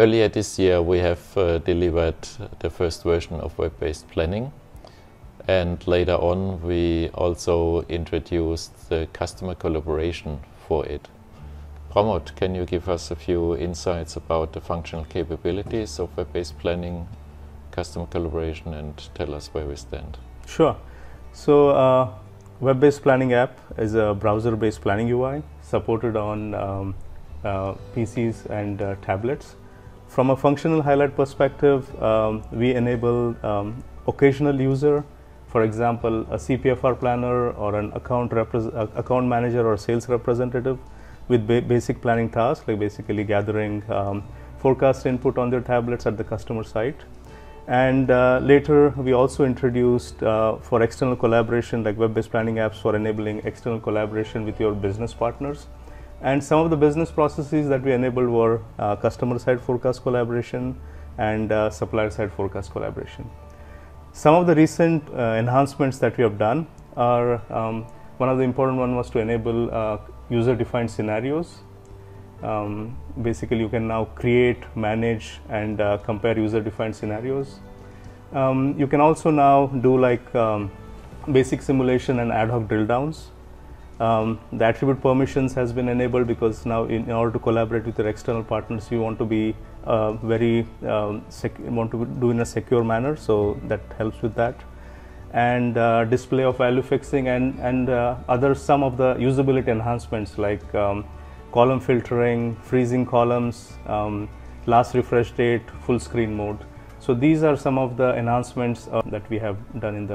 Earlier this year we have delivered the first version of web-based planning, and later on we also introduced the customer collaboration for it. Pramod, can you give us a few insights about the functional capabilities of web-based planning, customer collaboration, and tell us where we stand? Sure. So web-based planning app is a browser-based planning UI supported on PCs and tablets. From a functional highlight perspective, we enable occasional user, for example, a CPFR planner or an account manager or sales representative with basic planning tasks, like basically gathering forecast input on their tablets at the customer site. And later we also introduced for external collaboration, like web-based planning apps for enabling external collaboration with your business partners. And some of the business processes that we enabled were customer side forecast collaboration and supplier side forecast collaboration. Some of the recent enhancements that we have done are, one of the important one was to enable user-defined scenarios. Basically you can now create, manage, and compare user-defined scenarios. You can also now do like basic simulation and ad hoc drill downs. The attribute permissions has been enabled because now in order to collaborate with your external partners, you want to be want to do in a secure manner, so that helps with that. And display of value fixing and other some of the usability enhancements like column filtering, freezing columns, last refresh date, full screen mode. So these are some of the enhancements that we have done in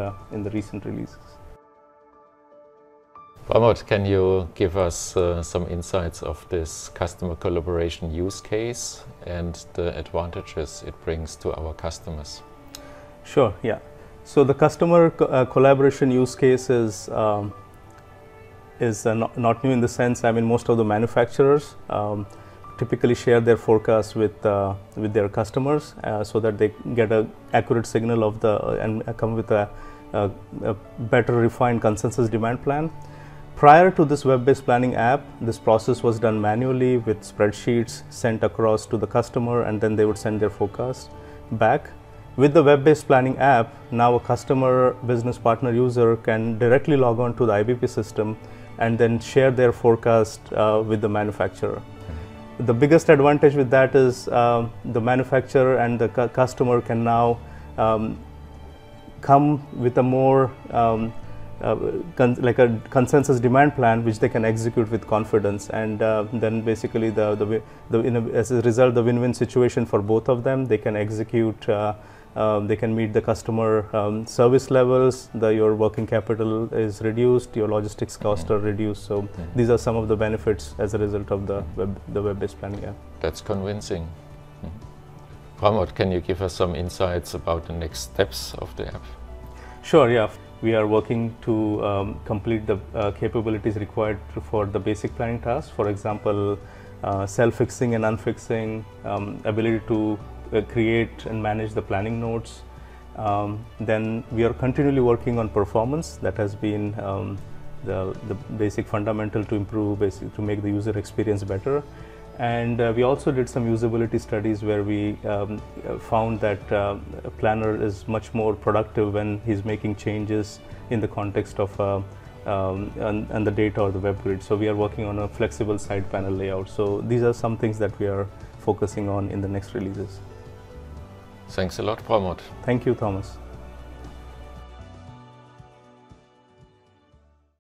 the recent releases. Pramod, can you give us some insights of this customer collaboration use case and the advantages it brings to our customers? Sure, yeah. So the customer collaboration use case is not new in the sense, I mean, most of the manufacturers typically share their forecasts with their customers so that they get an accurate signal of and come with a better refined consensus demand plan. Prior to this web-based planning app, this process was done manually with spreadsheets sent across to the customer, and then they would send their forecast back. With the web-based planning app, now a customer business partner user can directly log on to the IBP system and then share their forecast with the manufacturer. The biggest advantage with that is the manufacturer and the customer can now come with a more like a consensus demand plan which they can execute with confidence, and then basically as a result the win-win situation for both of them. They can execute, they can meet the customer service levels, your working capital is reduced, your logistics costs are reduced. So these are some of the benefits as a result of the web-based planning app. That's convincing. Pramod, can you give us some insights about the next steps of the app? Sure, yeah. We are working to complete the capabilities required for the basic planning tasks. For example, self-fixing and unfixing, ability to create and manage the planning nodes. Then we are continually working on performance. That has been the basic fundamental to improve, to make the user experience better. And we also did some usability studies where we found that a planner is much more productive when he's making changes in the context of and the data or the web grid. So we are working on a flexible side panel layout. So these are some things that we are focusing on in the next releases. Thanks a lot, Pramod. Thank you, Thomas.